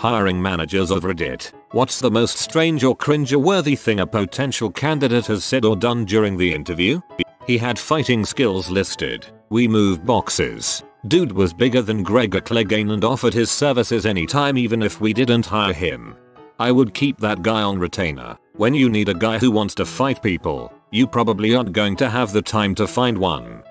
Hiring managers of Reddit. What's the most strange or cringe-worthy thing a potential candidate has said or done during the interview? He had fighting skills listed. We moved boxes. Dude was bigger than Gregor Clegane and offered his services anytime even if we didn't hire him. I would keep that guy on retainer. When you need a guy who wants to fight people, you probably aren't going to have the time to find one.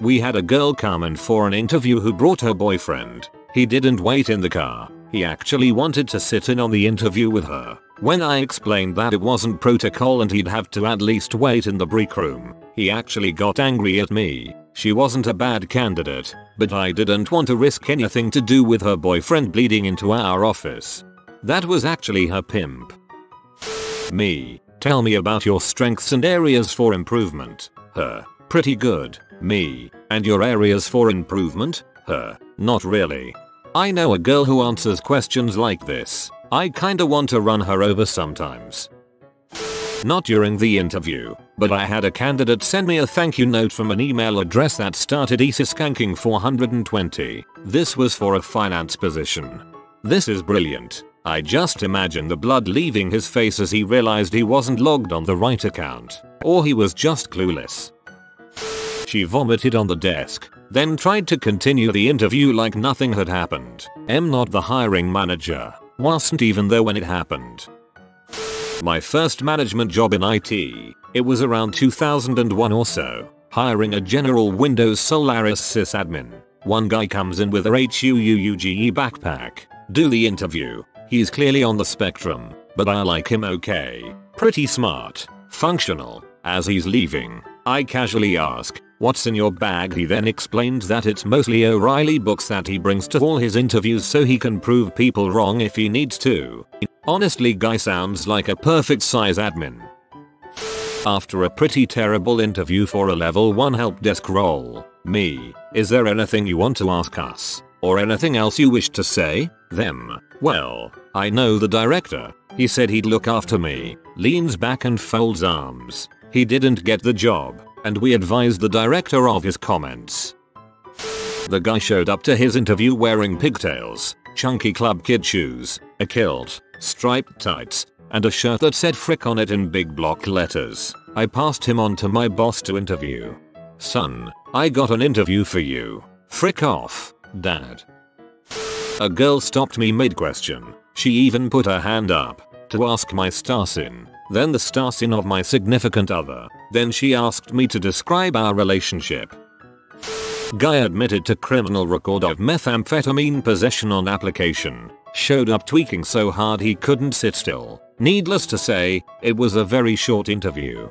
We had a girl come in for an interview who brought her boyfriend. He didn't wait in the car. He actually wanted to sit in on the interview with her. When I explained that it wasn't protocol and he'd have to at least wait in the break room, he actually got angry at me. She wasn't a bad candidate, but I didn't want to risk anything to do with her boyfriend bleeding into our office. That was actually her pimp. Me. Tell me about your strengths and areas for improvement. Her. Pretty good. Me. And your areas for improvement? Her. Not really. I know a girl who answers questions like this. I kinda want to run her over sometimes. Not during the interview, but I had a candidate send me a thank you note from an email address that started skanking 420. This was for a finance position. This is brilliant. I just imagine the blood leaving his face as he realized he wasn't logged on the right account. Or he was just clueless. She vomited on the desk, then tried to continue the interview like nothing had happened. I'm not the hiring manager. Wasn't even there when it happened. My first management job in IT. It was around 2001 or so. Hiring a general Windows Solaris sysadmin. One guy comes in with a HUUUGE backpack. Do the interview. He's clearly on the spectrum, but I like him okay. Pretty smart. Functional. As he's leaving, I casually ask, "What's in your bag?" He then explained that it's mostly O'Reilly books that he brings to all his interviews so he can prove people wrong if he needs to. Honestly, guy sounds like a perfect size admin. After a pretty terrible interview for a level 1 help desk role. Me. Is there anything you want to ask us? Or anything else you wish to say? Them. Well, I know the director. He said he'd look after me. Leans back and folds arms. He didn't get the job, and we advised the director of his comments. The guy showed up to his interview wearing pigtails, chunky club kid shoes, a kilt, striped tights, and a shirt that said frick on it in big block letters. I passed him on to my boss to interview. "Son, I got an interview for you. Frick off, Dad." A girl stopped me mid-question. She even put her hand up to ask my starsin, then the starsin of my significant other. Then she asked me to describe our relationship. Guy admitted to criminal record of methamphetamine possession on application. Showed up tweaking so hard he couldn't sit still. Needless to say, it was a very short interview.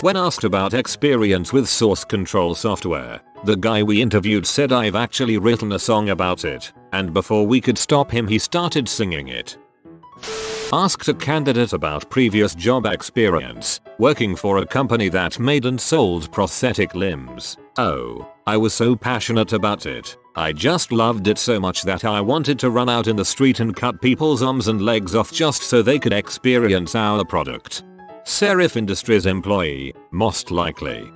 When asked about experience with source control software, the guy we interviewed said, "I've actually written a song about it," and before we could stop him he started singing it. Asked a candidate about previous job experience, working for a company that made and sold prosthetic limbs. "Oh, I was so passionate about it. I just loved it so much that I wanted to run out in the street and cut people's arms and legs off just so they could experience our product." Serif Industries employee, most likely.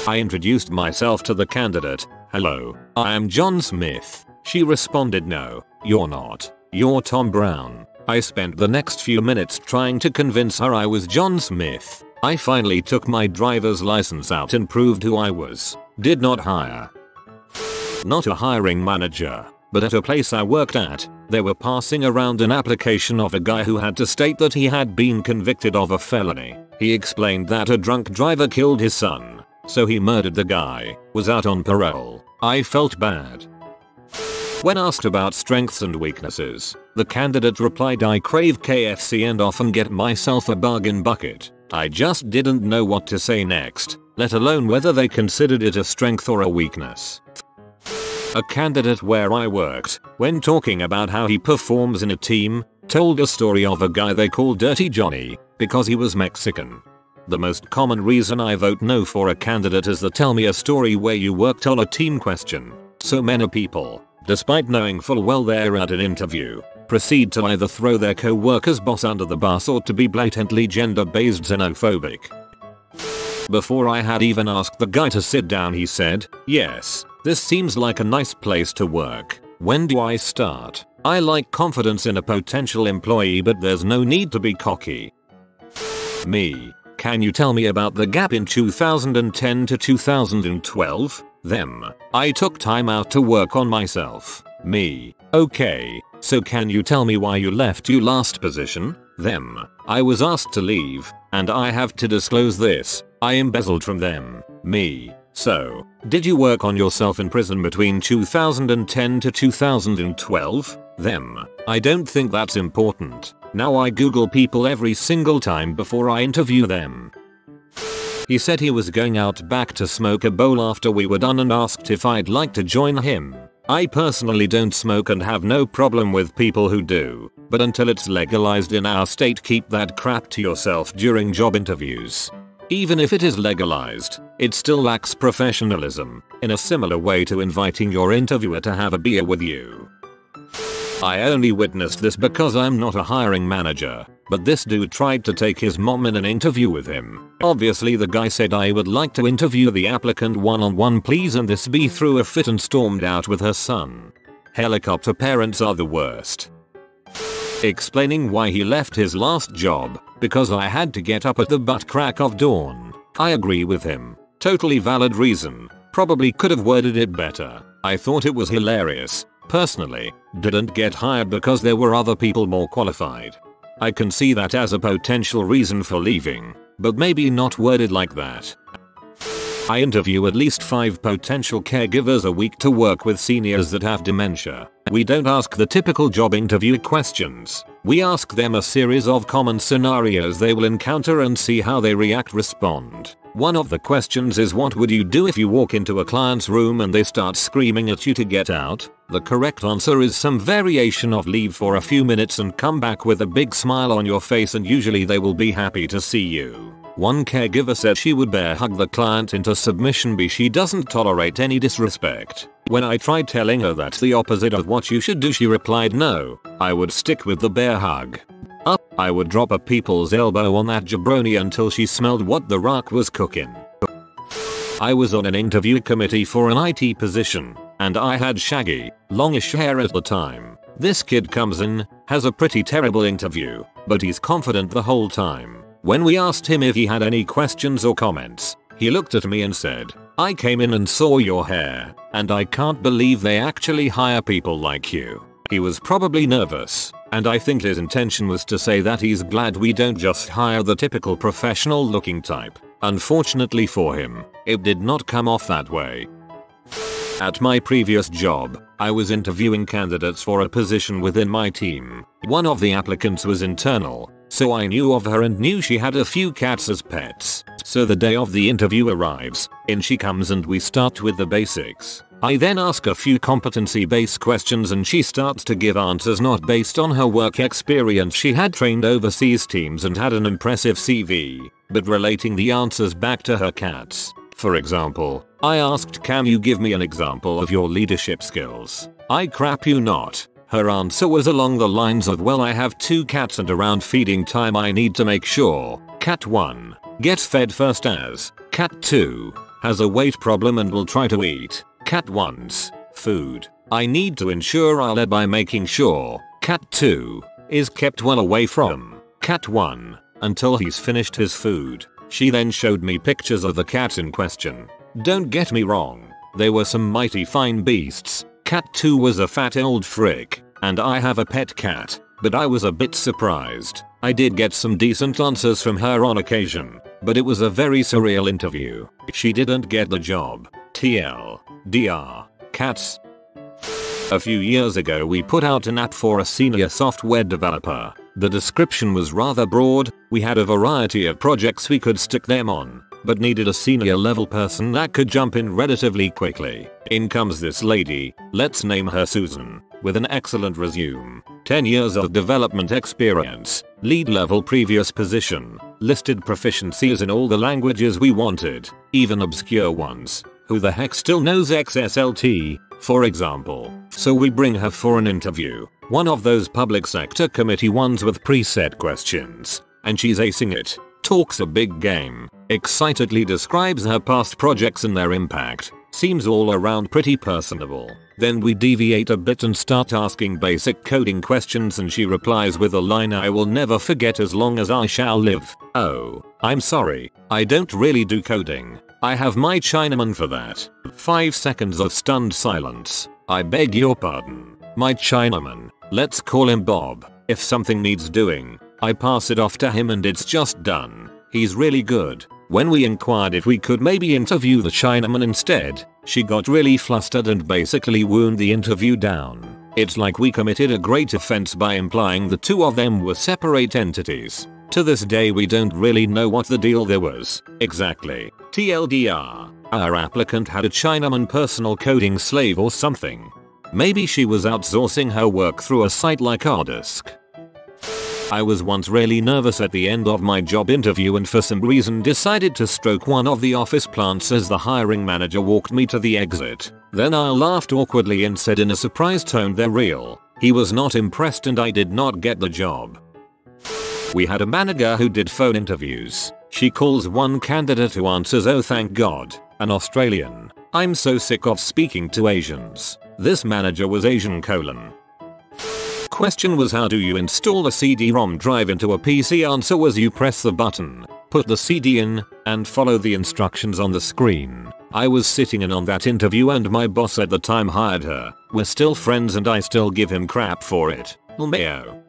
I introduced myself to the candidate. "Hello, I am John Smith." She responded, "No, you're not. You're Tom Brown." I spent the next few minutes trying to convince her I was John Smith. I finally took my driver's license out and proved who I was. Did not hire. Not a hiring manager, but at a place I worked at, they were passing around an application of a guy who had to state that he had been convicted of a felony. He explained that a drunk driver killed his son, so he murdered the guy, was out on parole. I felt bad. When asked about strengths and weaknesses, the candidate replied, "I crave KFC and often get myself a bargain bucket." I just didn't know what to say next, let alone whether they considered it a strength or a weakness. A candidate where I worked, when talking about how he performs in a team, told a story of a guy they call Dirty Johnny, because he was Mexican. The most common reason I vote no for a candidate is the "tell me a story where you worked on a team" question. So many people, despite knowing full well they're at an interview, proceed to either throw their co-worker's boss under the bus or to be blatantly gender-based xenophobic. Before I had even asked the guy to sit down, he said, "Yes, this seems like a nice place to work. When do I start?" I like confidence in a potential employee, but there's no need to be cocky. Me. Can you tell me about the gap in 2010 to 2012? Them. I took time out to work on myself. Me. Okay, so can you tell me why you left your last position? Them. I was asked to leave, and I have to disclose this. I embezzled from them. Me. So, did you work on yourself in prison between 2010 to 2012? Them. I don't think that's important. Now I Google people every single time before I interview them. He said he was going out back to smoke a bowl after we were done and asked if I'd like to join him. I personally don't smoke and have no problem with people who do, but until it's legalized in our state, keep that crap to yourself during job interviews. Even if it is legalized, it still lacks professionalism, in a similar way to inviting your interviewer to have a beer with you. I only witnessed this because I'm not a hiring manager, but this dude tried to take his mom in an interview with him. Obviously the guy said, I would like to interview the applicant one-on-one please, and this bee threw a fit and stormed out with her son. Helicopter parents are the worst. Explaining why he left his last job, because I had to get up at the butt crack of dawn. I agree with him. Totally valid reason. Probably could have worded it better. I thought it was hilarious. Personally, didn't get hired because there were other people more qualified. I can see that as a potential reason for leaving, but maybe not worded like that. I interview at least 5 potential caregivers a week to work with seniors that have dementia. We don't ask the typical job interview questions. We ask them a series of common scenarios they will encounter and see how they respond. One of the questions is, what would you do if you walk into a client's room and they start screaming at you to get out? The correct answer is some variation of leave for a few minutes and come back with a big smile on your face, and usually they will be happy to see you. One caregiver said she would bear hug the client into submission because she doesn't tolerate any disrespect. When I tried telling her that's the opposite of what you should do, she replied, no, I would stick with the bear hug. I would drop a people's elbow on that jabroni until she smelled what the rock was cooking. I was on an interview committee for an IT position, and I had shaggy, longish hair at the time. This kid comes in, has a pretty terrible interview, but he's confident the whole time. When we asked him if he had any questions or comments, he looked at me and said, I came in and saw your hair, and I can't believe they actually hire people like you. He was probably nervous, and I think his intention was to say that he's glad we don't just hire the typical professional looking type. Unfortunately for him, it did not come off that way. At my previous job, I was interviewing candidates for a position within my team. One of the applicants was internal, so I knew of her and knew she had a few cats as pets. So the day of the interview arrives, in she comes and we start with the basics. I then ask a few competency-based questions and she starts to give answers not based on her work experience. She had trained overseas teams and had an impressive CV, but relating the answers back to her cats. For example, I asked, can you give me an example of your leadership skills? I crap you not. Her answer was along the lines of, well, I have 2 cats and around feeding time I need to make sure cat 1 gets fed first as cat 2 has a weight problem and will try to eat cat 1's food. I need to ensure I lead by making sure cat 2 is kept well away from cat 1 until he's finished his food. She then showed me pictures of the cats in question. Don't get me wrong, they were some mighty fine beasts. Cat 2 was a fat old frick, and I have a pet cat, but I was a bit surprised. I did get some decent answers from her on occasion, but it was a very surreal interview. She didn't get the job. TLDR. Cats. A few years ago we put out an app for a senior software developer. The description was rather broad. We had a variety of projects we could stick them on, but needed a senior level person that could jump in relatively quickly. In comes this lady, let's name her Susan, with an excellent resume. 10 years of development experience, lead level previous position, listed proficiencies in all the languages we wanted, even obscure ones. Who the heck still knows XSLT, for example? So we bring her for an interview, one of those public sector committee ones with preset questions, and she's acing it. Talks a big game, excitedly describes her past projects and their impact, seems all around pretty personable. Then we deviate a bit and start asking basic coding questions and she replies with a line I will never forget as long as I shall live. Oh, I'm sorry. I don't really do coding. I have my Chinaman for that. 5 seconds of stunned silence. I beg your pardon. My Chinaman. Let's call him Bob. If something needs doing, I pass it off to him and it's just done. He's really good. When we inquired if we could maybe interview the Chinaman instead, she got really flustered and basically wound the interview down. It's like we committed a great offense by implying the two of them were separate entities. To this day we don't really know what the deal there was. Exactly. TLDR. Our applicant had a Chinaman personal coding slave or something. Maybe she was outsourcing her work through a site like Ardisk. I was once really nervous at the end of my job interview and for some reason decided to stroke one of the office plants as the hiring manager walked me to the exit. Then I laughed awkwardly and said in a surprised tone they're real. He was not impressed and I did not get the job. We had a manager who did phone interviews. She calls one candidate who answers oh thank God, an Australian. I'm so sick of speaking to Asians. This manager was Asian : Question was how do you install a CD-ROM drive into a PC? Answer was you press the button, put the CD in, and follow the instructions on the screen. I was sitting in on that interview and my boss at the time hired her. We're still friends and I still give him crap for it. LMAO.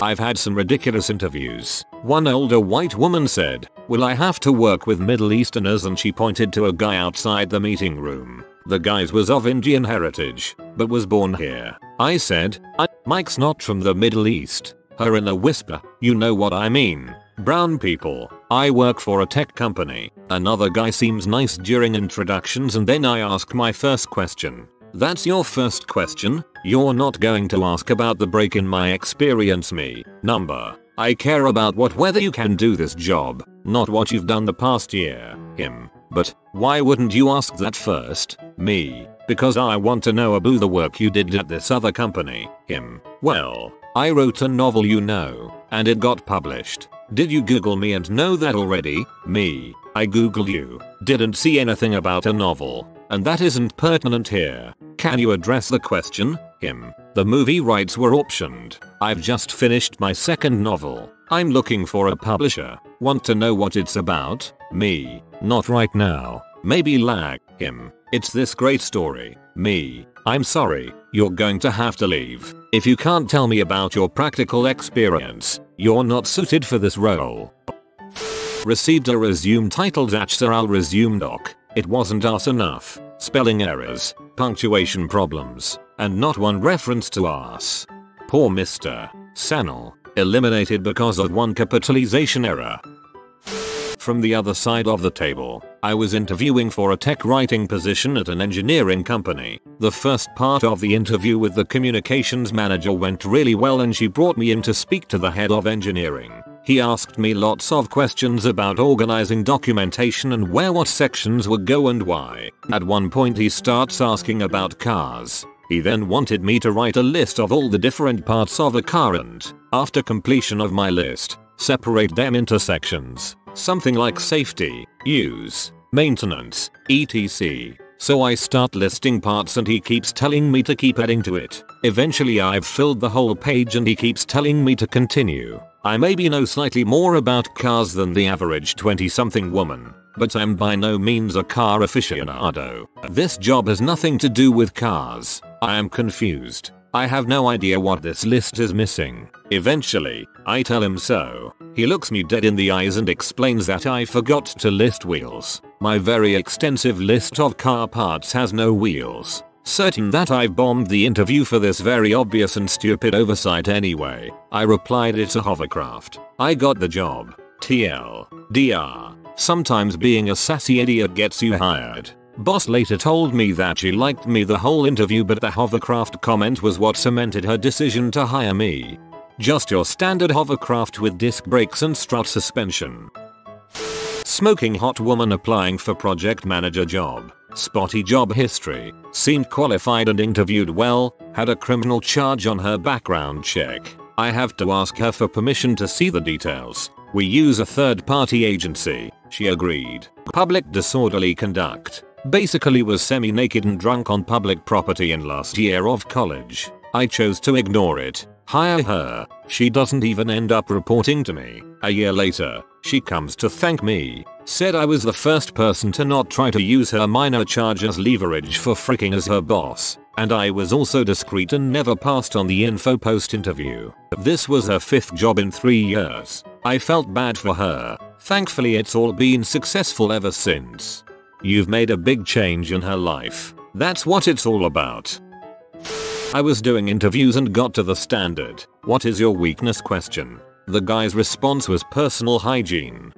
I've had some ridiculous interviews. One older white woman said, will I have to work with Middle Easterners? And she pointed to a guy outside the meeting room. The guy was of Indian heritage, but was born here. I said, Mike's not from the Middle East. Her in a whisper, you know what I mean. Brown people. I work for a tech company. Another guy seems nice during introductions and then I ask my first question. That's your first question? You're not going to ask about the break in my experience me. Number. I care about whether you can do this job, not what you've done the past year. Him. But why wouldn't you ask that first? Me. Because I want to know about the work you did at this other company. Him. Well, I wrote a novel you know, and it got published. Did you Google me and know that already? Me. I Googled you. Didn't see anything about a novel. And that isn't pertinent here. Can you address the question? Him. The movie rights were optioned. I've just finished my second novel. I'm looking for a publisher. Want to know what it's about? Me. Not right now. Maybe lag. Him. It's this great story. Me. I'm sorry. You're going to have to leave. If you can't tell me about your practical experience, you're not suited for this role. Received a resume titled Sir I'll resume doc. It wasn't us enough. Spelling errors, punctuation problems, and not one reference to us. Poor Mr. Sanel. Eliminated because of one capitalization error. From the other side of the table, I was interviewing for a tech writing position at an engineering company. The first part of the interview with the communications manager went really well and she brought me in to speak to the head of engineering. He asked me lots of questions about organizing documentation and where what sections would go and why. At one point he starts asking about cars. He then wanted me to write a list of all the different parts of a car and, after completion of my list, separate them into sections. Something like safety, use, maintenance, etc. So I start listing parts and he keeps telling me to keep adding to it. Eventually I've filled the whole page and he keeps telling me to continue. I maybe know slightly more about cars than the average 20-something woman, but I'm by no means a car aficionado. This job has nothing to do with cars. I am confused. I have no idea what this list is missing. Eventually, I tell him so. He looks me dead in the eyes and explains that I forgot to list wheels. My very extensive list of car parts has no wheels. Certain that I've bombed the interview for this very obvious and stupid oversight anyway, I replied it's a hovercraft. I got the job. TLDR. Sometimes being a sassy idiot gets you hired. Boss later told me that she liked me the whole interview but the hovercraft comment was what cemented her decision to hire me. Just your standard hovercraft with disc brakes and strut suspension. Smoking hot woman applying for project manager job. Spotty job history. Seemed qualified and interviewed well. Had a criminal charge on her background check. I have to ask her for permission to see the details. We use a third-party agency. She agreed. Public disorderly conduct. Basically was semi-naked and drunk on public property in last year of college. I chose to ignore it. Hire her. She doesn't even end up reporting to me. A year later, she comes to thank me. Said I was the first person to not try to use her minor charge as leverage for freaking as her boss. And I was also discreet and never passed on the info post interview. This was her 5th job in 3 years. I felt bad for her. Thankfully it's all been successful ever since. You've made a big change in her life. That's what it's all about. I was doing interviews and got to the standard "What is your weakness?" question. The guy's response was personal hygiene.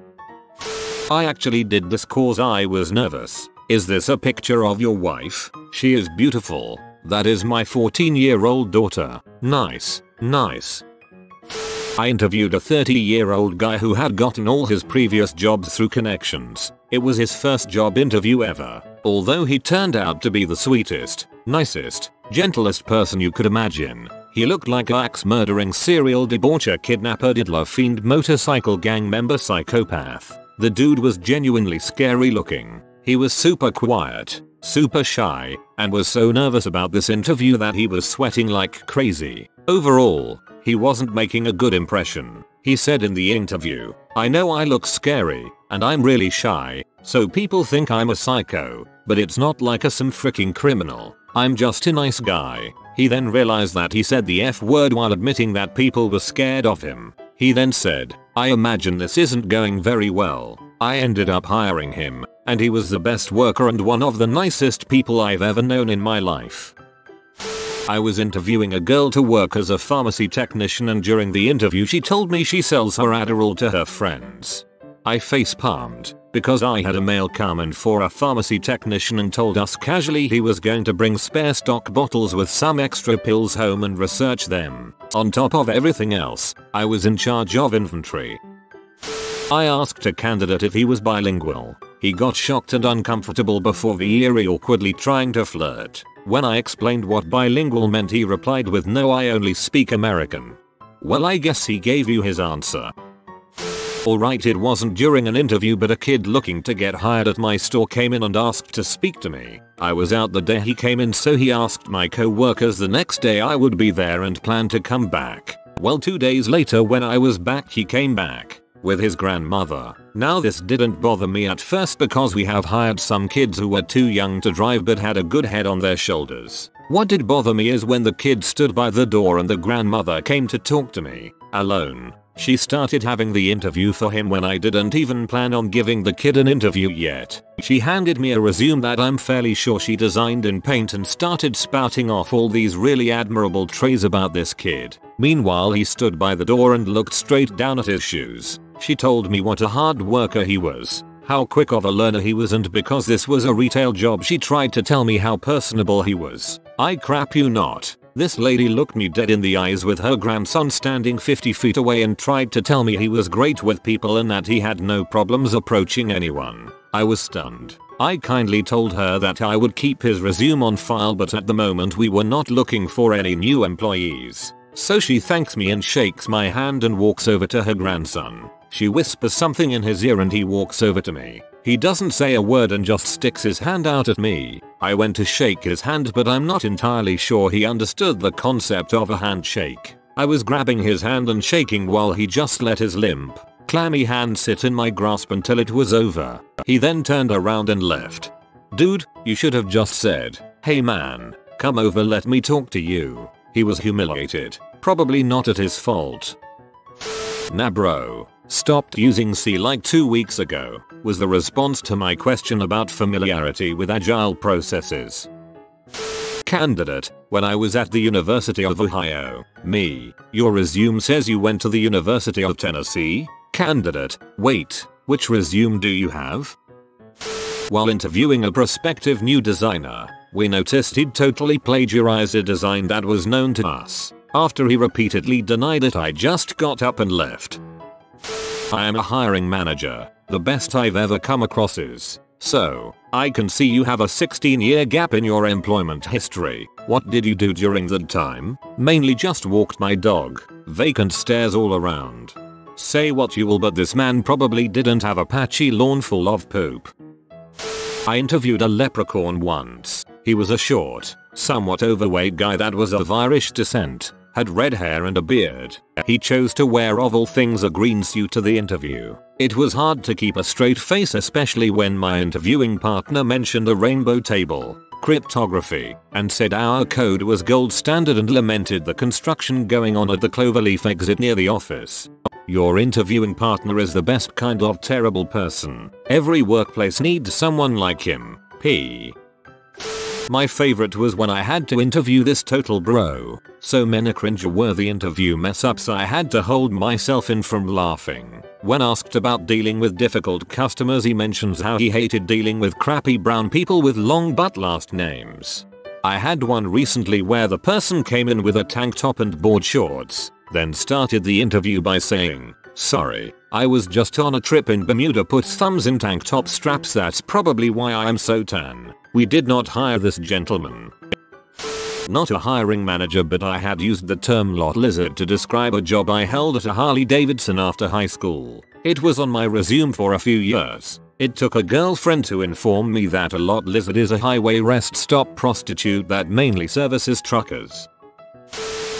I actually did this cause I was nervous. Is this a picture of your wife? She is beautiful. That is my 14-year-old daughter. Nice. Nice. I interviewed a 30-year-old guy who had gotten all his previous jobs through connections. It was his first job interview ever. Although he turned out to be the sweetest, nicest, gentlest person you could imagine, he looked like an axe-murdering serial debaucher, kidnapper, diddler, fiend, motorcycle gang member, psychopath. The dude was genuinely scary looking. He was super quiet, super shy, and was so nervous about this interview that he was sweating like crazy. Overall, he wasn't making a good impression. He said in the interview, "I know I look scary, and I'm really shy, so people think I'm a psycho, but it's not like some freaking criminal. I'm just a nice guy." He then realized that he said the F word while admitting that people were scared of him. He then said, "I imagine this isn't going very well." I ended up hiring him, and he was the best worker and one of the nicest people I've ever known in my life. I was interviewing a girl to work as a pharmacy technician, and during the interview she told me she sells her Adderall to her friends. I face-palmed, because I had a male come in for a pharmacy technician and told us casually he was going to bring spare stock bottles with some extra pills home and research them. On top of everything else, I was in charge of inventory. I asked a candidate if he was bilingual. He got shocked and uncomfortable before the eerie awkwardly trying to flirt. When I explained what bilingual meant, he replied with, "No, I only speak American." Well, I guess he gave you his answer. Alright, it wasn't during an interview, but a kid looking to get hired at my store came in and asked to speak to me. I was out the day he came in, so he asked my co-workers the next day I would be there and planned to come back. Well, 2 days later when I was back, he came back with his grandmother. Now this didn't bother me at first because we have hired some kids who were too young to drive but had a good head on their shoulders. What did bother me is when the kid stood by the door and the grandmother came to talk to me, alone. She started having the interview for him when I didn't even plan on giving the kid an interview yet. She handed me a resume that I'm fairly sure she designed in Paint and started spouting off all these really admirable traits about this kid. Meanwhile, he stood by the door and looked straight down at his shoes. She told me what a hard worker he was, how quick of a learner he was, and because this was a retail job she tried to tell me how personable he was. I crap you not. This lady looked me dead in the eyes with her grandson standing 50 feet away and tried to tell me he was great with people and that he had no problems approaching anyone. I was stunned. I kindly told her that I would keep his resume on file, but at the moment we were not looking for any new employees. So she thanks me and shakes my hand and walks over to her grandson. She whispers something in his ear and he walks over to me. He doesn't say a word and just sticks his hand out at me. I went to shake his hand, but I'm not entirely sure he understood the concept of a handshake. I was grabbing his hand and shaking while he just let his limp, clammy hand sit in my grasp until it was over. He then turned around and left. Dude, you should have just said, "Hey man, come over, let me talk to you." He was humiliated. Probably not at his fault. Nah bro. Stopped using C like 2 weeks ago, was the response to my question about familiarity with agile processes. Candidate, when I was at the University of Ohio. Me, your resume says you went to the University of Tennessee? Candidate, wait, which resume do you have? While interviewing a prospective new designer, we noticed he'd totally plagiarized a design that was known to us. After he repeatedly denied it, I just got up and left. I am a hiring manager. The best I've ever come across is, "So, I can see you have a 16-year gap in your employment history. What did you do during that time?" "Mainly just walked my dog. Vacant stares all around." Say what you will, but this man probably didn't have a patchy lawn full of poop. I interviewed a leprechaun once. He was a short, somewhat overweight guy that was of Irish descent, had red hair and a beard. He chose to wear of all things a green suit to the interview. It was hard to keep a straight face, especially when my interviewing partner mentioned a rainbow table, cryptography, and said our code was gold standard and lamented the construction going on at the Cloverleaf exit near the office. Your interviewing partner is the best kind of terrible person. Every workplace needs someone like him. P. My favorite was when I had to interview this total bro. So many cringe-worthy interview mess-ups I had to hold myself in from laughing. When asked about dealing with difficult customers, he mentions how he hated dealing with crappy brown people with long but last names. I had one recently where the person came in with a tank top and board shorts, then started the interview by saying, "Sorry, I was just on a trip in Bermuda, puts thumbs in tank top straps, that's probably why I am so tan. We did not hire this gentleman." Not a hiring manager, but I had used the term lot lizard to describe a job I held at a Harley Davidson after high school. It was on my resume for a few years. It took a girlfriend to inform me that a lot lizard is a highway rest stop prostitute that mainly services truckers.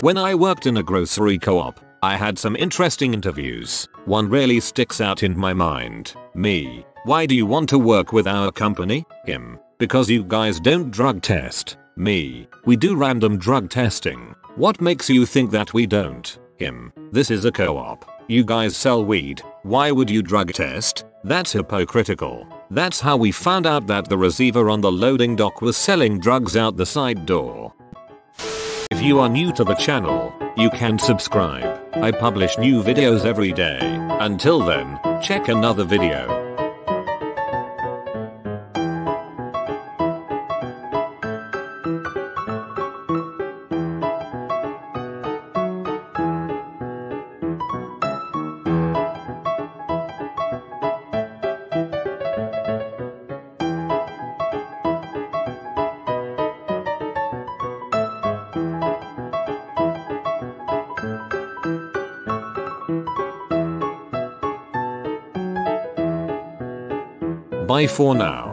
When I worked in a grocery co-op, I had some interesting interviews. One really sticks out in my mind. Me: "Why do you want to work with our company?" Him: "Because you guys don't drug test." Me: "We do random drug testing. What makes you think that we don't?" Him: "This is a co-op. You guys sell weed. Why would you drug test? That's hypocritical." That's how we found out that the receiver on the loading dock was selling drugs out the side door. If you are new to the channel, you can subscribe. I publish new videos every day. Until then, check another video. Bye for now.